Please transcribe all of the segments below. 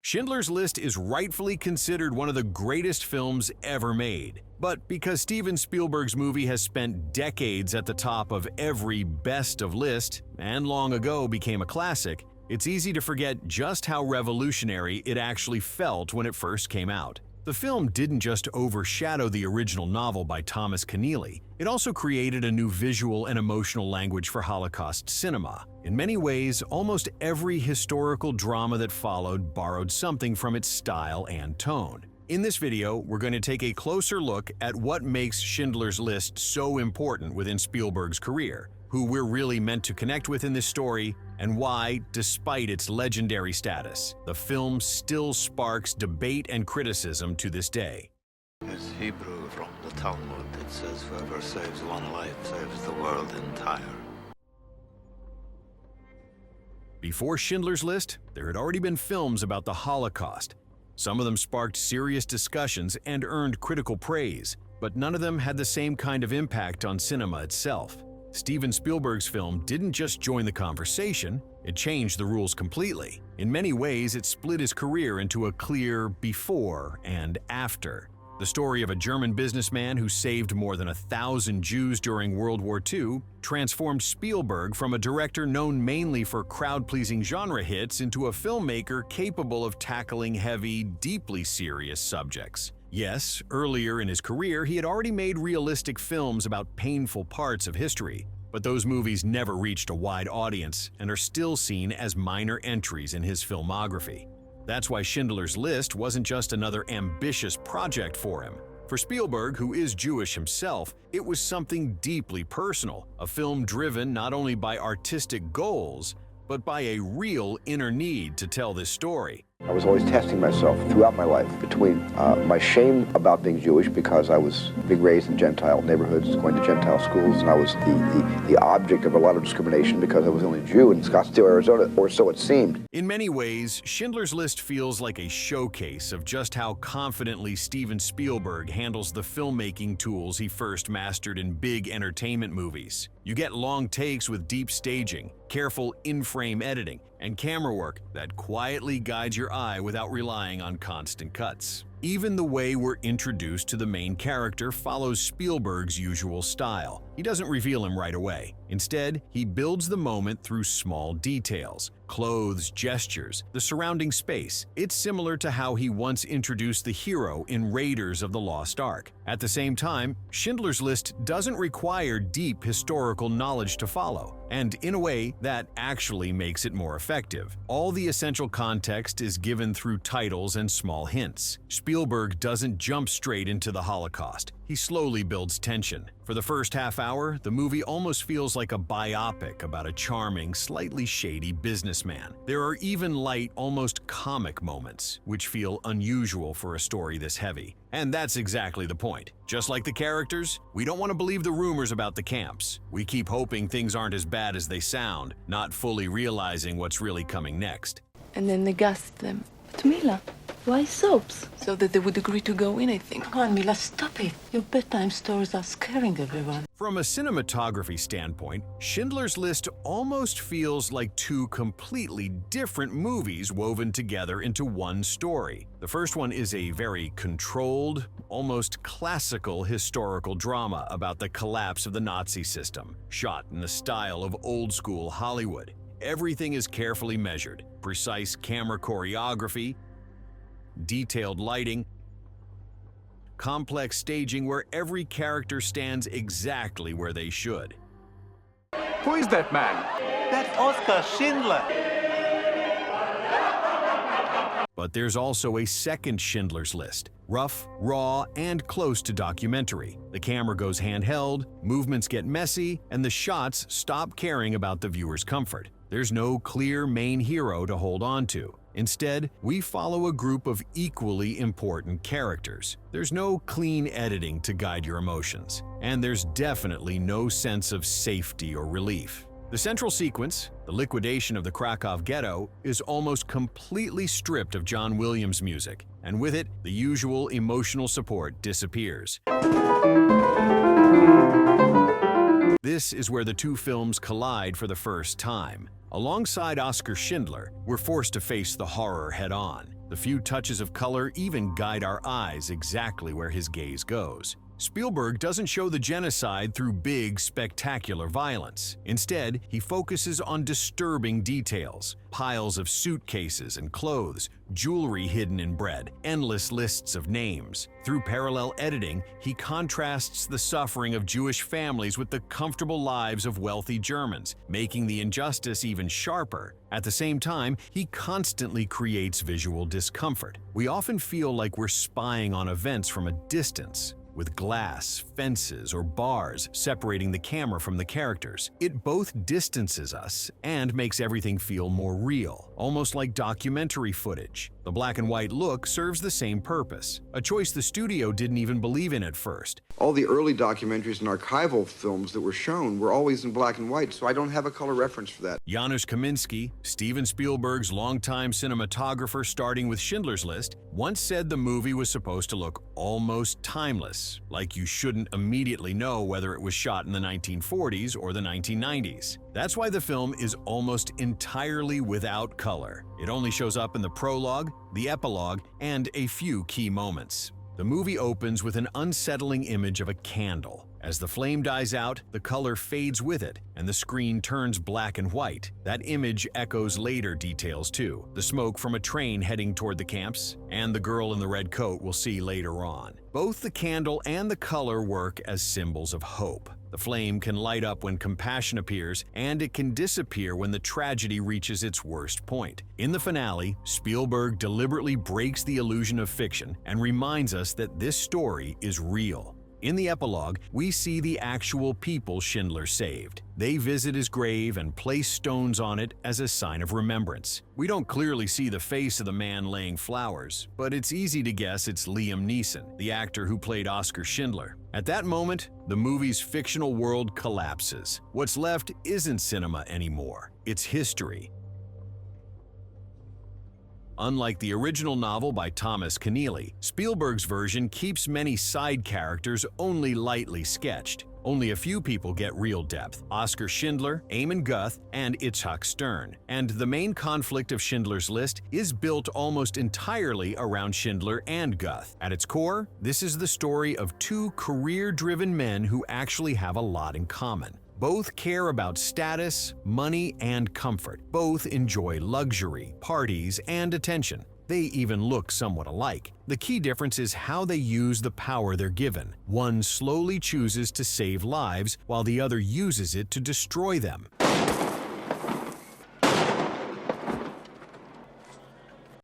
Schindler's List is rightfully considered one of the greatest films ever made. But because Steven Spielberg's movie has spent decades at the top of every best of list, and long ago became a classic, it's easy to forget just how revolutionary it actually felt when it first came out. The film didn't just overshadow the original novel by Thomas Keneally, it also created a new visual and emotional language for Holocaust cinema. In many ways, almost every historical drama that followed borrowed something from its style and tone. In this video, we're going to take a closer look at what makes Schindler's List so important within Spielberg's career, who we're really meant to connect with in this story, and why, despite its legendary status, the film still sparks debate and criticism to this day. It's Hebrew from the Talmud. It says, whoever saves one life saves the world entire. Before Schindler's List, there had already been films about the Holocaust. Some of them sparked serious discussions and earned critical praise, but none of them had the same kind of impact on cinema itself. Steven Spielberg's film didn't just join the conversation, it changed the rules completely. In many ways, it split his career into a clear before and after. The story of a German businessman who saved more than 1,000 Jews during World War II transformed Spielberg from a director known mainly for crowd-pleasing genre hits into a filmmaker capable of tackling heavy, deeply serious subjects. Yes, earlier in his career, he had already made realistic films about painful parts of history, but those movies never reached a wide audience and are still seen as minor entries in his filmography. That's why Schindler's List wasn't just another ambitious project for him. For Spielberg, who is Jewish himself, it was something deeply personal, a film driven not only by artistic goals, but by a real inner need to tell this story. I was always testing myself throughout my life between my shame about being Jewish because I was being raised in Gentile neighborhoods, going to Gentile schools, and I was the object of a lot of discrimination because I was the only Jew in Scottsdale, Arizona, or so it seemed. In many ways, Schindler's List feels like a showcase of just how confidently Steven Spielberg handles the filmmaking tools he first mastered in big entertainment movies. You get long takes with deep staging, careful in-frame editing, and camera work that quietly guides your eye without relying on constant cuts. Even the way we're introduced to the main character follows Spielberg's usual style. He doesn't reveal him right away. Instead, he builds the moment through small details, clothes, gestures, the surrounding space. It's similar to how he once introduced the hero in Raiders of the Lost Ark. At the same time, Schindler's List doesn't require deep historical knowledge to follow, and in a way, that actually makes it more effective. All the essential context is given through titles and small hints. Spielberg doesn't jump straight into the Holocaust. He slowly builds tension. For the first half hour, the movie almost feels like a biopic about a charming, slightly shady businessman. There are even light, almost comic moments, which feel unusual for a story this heavy. And that's exactly the point. Just like the characters, we don't want to believe the rumors about the camps. We keep hoping things aren't as bad as they sound, not fully realizing what's really coming next. And then they gassed them. But Mila, why soaps? So that they would agree to go in, I think. Come on, Mila, stop it. Your bedtime stories are scaring everyone. From a cinematography standpoint, Schindler's List almost feels like two completely different movies woven together into one story. The first one is a very controlled, almost classical historical drama about the collapse of the Nazi system, shot in the style of old-school Hollywood. Everything is carefully measured, precise camera choreography, detailed lighting, complex staging where every character stands exactly where they should. Who is that man? That's Oskar Schindler. But there's also a second Schindler's List, rough, raw, and close to documentary. The camera goes handheld, movements get messy, and the shots stop caring about the viewer's comfort. There's no clear main hero to hold on to. Instead, we follow a group of equally important characters. There's no clean editing to guide your emotions, and there's definitely no sense of safety or relief. The central sequence, the liquidation of the Krakow ghetto, is almost completely stripped of John Williams' music, and with it, the usual emotional support disappears. This is where the two films collide for the first time. Alongside Oskar Schindler, we're forced to face the horror head-on. The few touches of color even guide our eyes exactly where his gaze goes. Spielberg doesn't show the genocide through big, spectacular violence. Instead, he focuses on disturbing details: piles of suitcases and clothes, jewelry hidden in bread, endless lists of names. Through parallel editing, he contrasts the suffering of Jewish families with the comfortable lives of wealthy Germans, making the injustice even sharper. At the same time, he constantly creates visual discomfort. We often feel like we're spying on events from a distance, with glass, fences, or bars separating the camera from the characters. It both distances us and makes everything feel more real, almost like documentary footage. The black and white look serves the same purpose, a choice the studio didn't even believe in at first. All the early documentaries and archival films that were shown were always in black and white, so I don't have a color reference for that. Janusz Kaminski, Steven Spielberg's longtime cinematographer starting with Schindler's List, once said the movie was supposed to look almost timeless, like you shouldn't immediately know whether it was shot in the 1940s or the 1990s. That's why the film is almost entirely without color. It only shows up in the prologue, the epilogue, and a few key moments. The movie opens with an unsettling image of a candle. As the flame dies out, the color fades with it, and the screen turns black and white. That image echoes later details too: the smoke from a train heading toward the camps, and the girl in the red coat we'll see later on. Both the candle and the color work as symbols of hope. The flame can light up when compassion appears, and it can disappear when the tragedy reaches its worst point. In the finale, Spielberg deliberately breaks the illusion of fiction and reminds us that this story is real. In the epilogue, we see the actual people Schindler saved. They visit his grave and place stones on it as a sign of remembrance. We don't clearly see the face of the man laying flowers, but it's easy to guess it's Liam Neeson, the actor who played Oskar Schindler. At that moment, the movie's fictional world collapses. What's left isn't cinema anymore, it's history. Unlike the original novel by Thomas Keneally, Spielberg's version keeps many side characters only lightly sketched. Only a few people get real depth: Oskar Schindler, Eamon Göth, and Itzhak Stern. And the main conflict of Schindler's List is built almost entirely around Schindler and Göth. At its core, this is the story of two career-driven men who actually have a lot in common. Both care about status, money, and comfort. Both enjoy luxury, parties, and attention. They even look somewhat alike. The key difference is how they use the power they're given. One slowly chooses to save lives, while the other uses it to destroy them.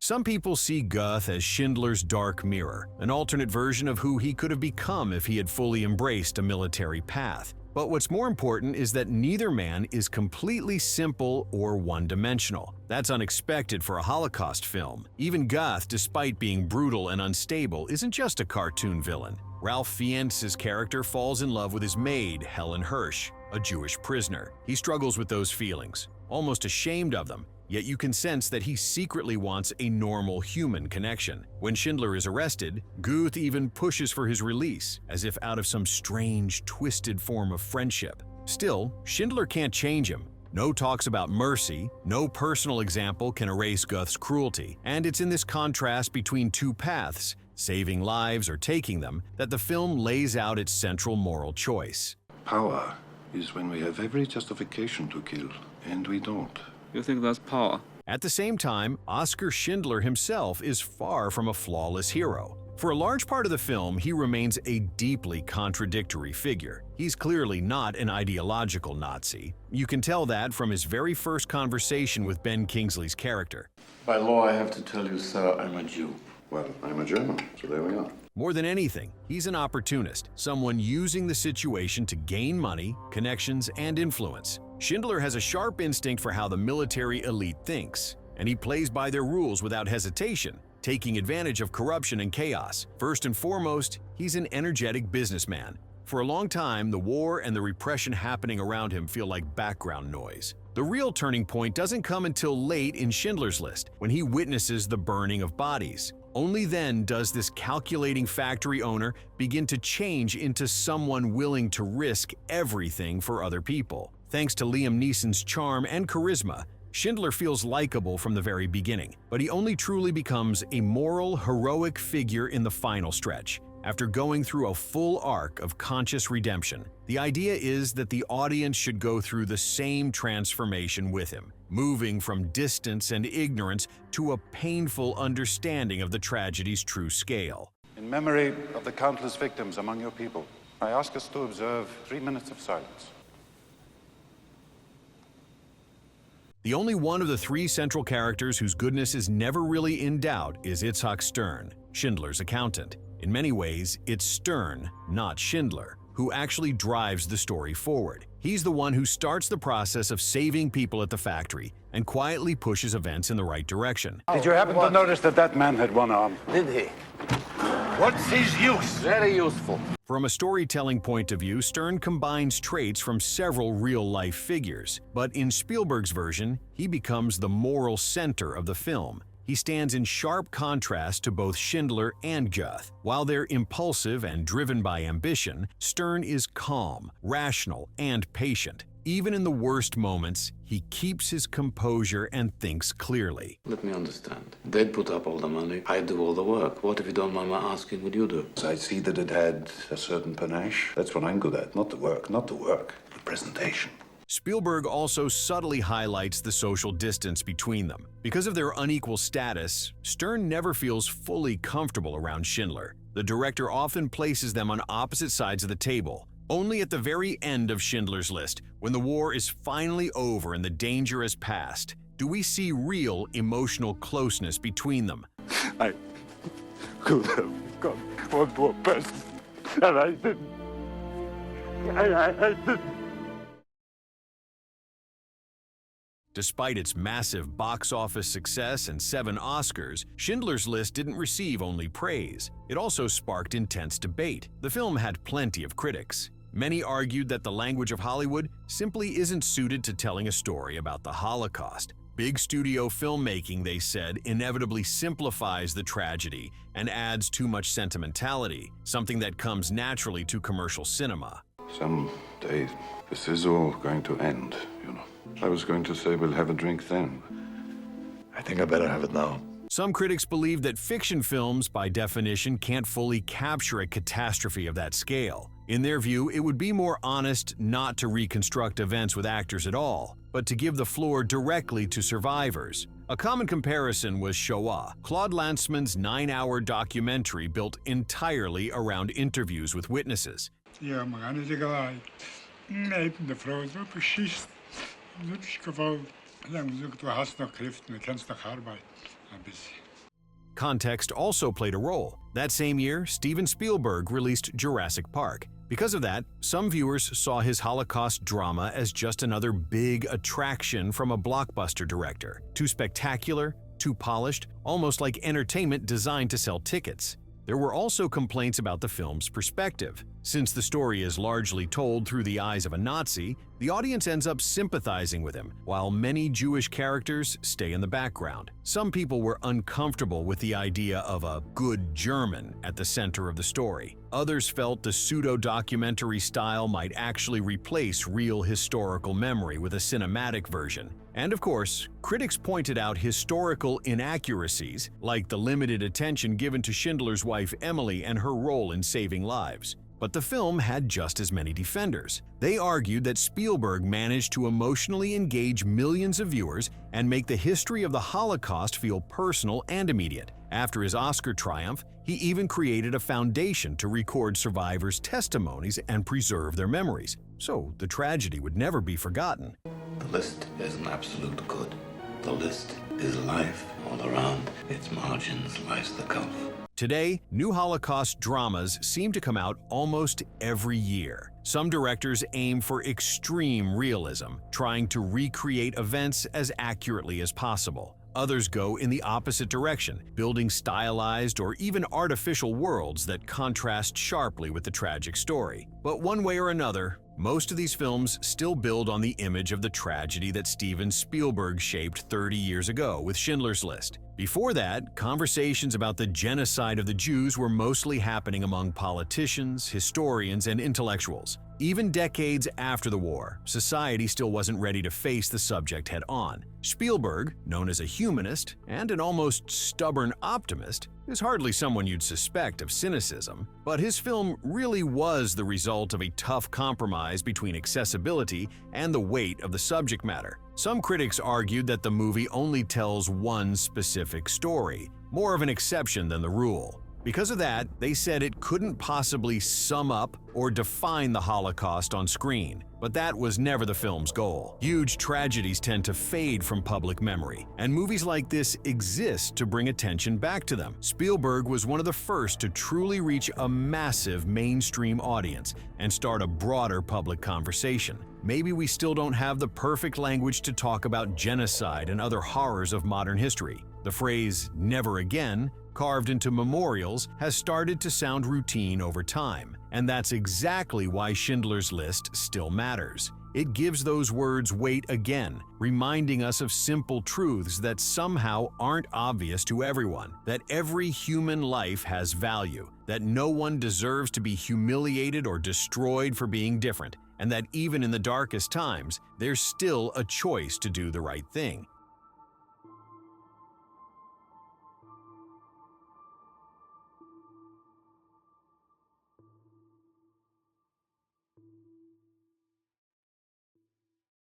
Some people see Göth as Schindler's dark mirror, an alternate version of who he could have become if he had fully embraced a military path. But what's more important is that neither man is completely simple or one-dimensional. That's unexpected for a Holocaust film. Even Göth, despite being brutal and unstable, isn't just a cartoon villain. Ralph Fiennes's character falls in love with his maid, Helen Hirsch, a Jewish prisoner. He struggles with those feelings, almost ashamed of them, yet you can sense that he secretly wants a normal human connection. When Schindler is arrested, Göth even pushes for his release, as if out of some strange, twisted form of friendship. Still, Schindler can't change him. No talks about mercy, no personal example can erase Göth's cruelty, and it's in this contrast between two paths, saving lives or taking them, that the film lays out its central moral choice. Power is when we have every justification to kill, and we don't. You think that's power? At the same time, Oskar Schindler himself is far from a flawless hero. For a large part of the film, he remains a deeply contradictory figure. He's clearly not an ideological Nazi. You can tell that from his very first conversation with Ben Kingsley's character. By law, I have to tell you, sir, I'm a Jew. Well, I'm a German, so there we are. More than anything, he's an opportunist, someone using the situation to gain money, connections, and influence. Schindler has a sharp instinct for how the military elite thinks, and he plays by their rules without hesitation, taking advantage of corruption and chaos. First and foremost, he's an energetic businessman. For a long time, the war and the repression happening around him feel like background noise. The real turning point doesn't come until late in Schindler's List, when he witnesses the burning of bodies. Only then does this calculating factory owner begin to change into someone willing to risk everything for other people. Thanks to Liam Neeson's charm and charisma, Schindler feels likable from the very beginning, but he only truly becomes a moral, heroic figure in the final stretch, after going through a full arc of conscious redemption. The idea is that the audience should go through the same transformation with him, moving from distance and ignorance to a painful understanding of the tragedy's true scale. In memory of the countless victims among your people, I ask us to observe 3 minutes of silence. The only one of the three central characters whose goodness is never really in doubt is Itzhak Stern, Schindler's accountant. In many ways, it's Stern, not Schindler, who actually drives the story forward. He's the one who starts the process of saving people at the factory and quietly pushes events in the right direction. Did you happen to notice that that man had one arm? Did he? What's his use? Very useful. From a storytelling point of view, Stern combines traits from several real-life figures, but in Spielberg's version, he becomes the moral center of the film. He stands in sharp contrast to both Schindler and Göth. While they're impulsive and driven by ambition, Stern is calm, rational, and patient. Even in the worst moments, he keeps his composure and thinks clearly. Let me understand. They'd put up all the money, I'd do all the work. What if you don't mind my asking, what you do? I see that it had a certain panache. That's what I'm good at. Not the work, the presentation. Spielberg also subtly highlights the social distance between them. Because of their unequal status, Stern never feels fully comfortable around Schindler. The director often places them on opposite sides of the table. Only at the very end of Schindler's List, when the war is finally over and the danger has passed, do we see real emotional closeness between them. I could have got one more person, and I didn't. I didn't. Despite its massive box office success and 7 Oscars, Schindler's List didn't receive only praise. It also sparked intense debate. The film had plenty of critics. Many argued that the language of Hollywood simply isn't suited to telling a story about the Holocaust. Big studio filmmaking, they said, inevitably simplifies the tragedy and adds too much sentimentality, something that comes naturally to commercial cinema. Someday, this is all going to end, you know. I was going to say we'll have a drink then. I think I better have it now. Some critics believe that fiction films, by definition, can't fully capture a catastrophe of that scale. In their view, it would be more honest not to reconstruct events with actors at all, but to give the floor directly to survivors. A common comparison was Shoah, Claude Lanzmann's 9-hour documentary built entirely around interviews with witnesses. Ja, maar aan de gelijk. Nee, de vrouw is ook geschicht. In dit geval, du hast noch Kräfte, du kannst noch arbeiten. Ein bisschen. Context also played a role. That same year, Steven Spielberg released Jurassic Park. Because of that, some viewers saw his Holocaust drama as just another big attraction from a blockbuster director. Too spectacular, too polished, almost like entertainment designed to sell tickets. There were also complaints about the film's perspective. Since the story is largely told through the eyes of a Nazi, the audience ends up sympathizing with him, while many Jewish characters stay in the background. Some people were uncomfortable with the idea of a good German at the center of the story. Others felt the pseudo-documentary style might actually replace real historical memory with a cinematic version. And of course, critics pointed out historical inaccuracies, like the limited attention given to Schindler's wife Emily and her role in saving lives. But the film had just as many defenders. They argued that Spielberg managed to emotionally engage millions of viewers and make the history of the Holocaust feel personal and immediate. After his Oscar triumph, he even created a foundation to record survivors' testimonies and preserve their memories, so the tragedy would never be forgotten. The list isn't absolute good. The list is life all around. Its margins lies the gulf. Today, new Holocaust dramas seem to come out almost every year. Some directors aim for extreme realism, trying to recreate events as accurately as possible. Others go in the opposite direction, building stylized or even artificial worlds that contrast sharply with the tragic story. But one way or another, most of these films still build on the image of the tragedy that Steven Spielberg shaped 30 years ago with Schindler's List. Before that, conversations about the genocide of the Jews were mostly happening among politicians, historians, and intellectuals. Even decades after the war, society still wasn't ready to face the subject head-on. Spielberg, known as a humanist and an almost stubborn optimist, is hardly someone you'd suspect of cynicism, but his film really was the result of a tough compromise between accessibility and the weight of the subject matter. Some critics argued that the movie only tells one specific story, more of an exception than the rule. Because of that, they said it couldn't possibly sum up or define the Holocaust on screen. But that was never the film's goal. Huge tragedies tend to fade from public memory, and movies like this exist to bring attention back to them. Spielberg was one of the first to truly reach a massive mainstream audience and start a broader public conversation. Maybe we still don't have the perfect language to talk about genocide and other horrors of modern history. The phrase "never again," carved into memorials, has started to sound routine over time, and that's exactly why Schindler's List still matters. It gives those words weight again, reminding us of simple truths that somehow aren't obvious to everyone, that every human life has value, that no one deserves to be humiliated or destroyed for being different, and that even in the darkest times, there's still a choice to do the right thing.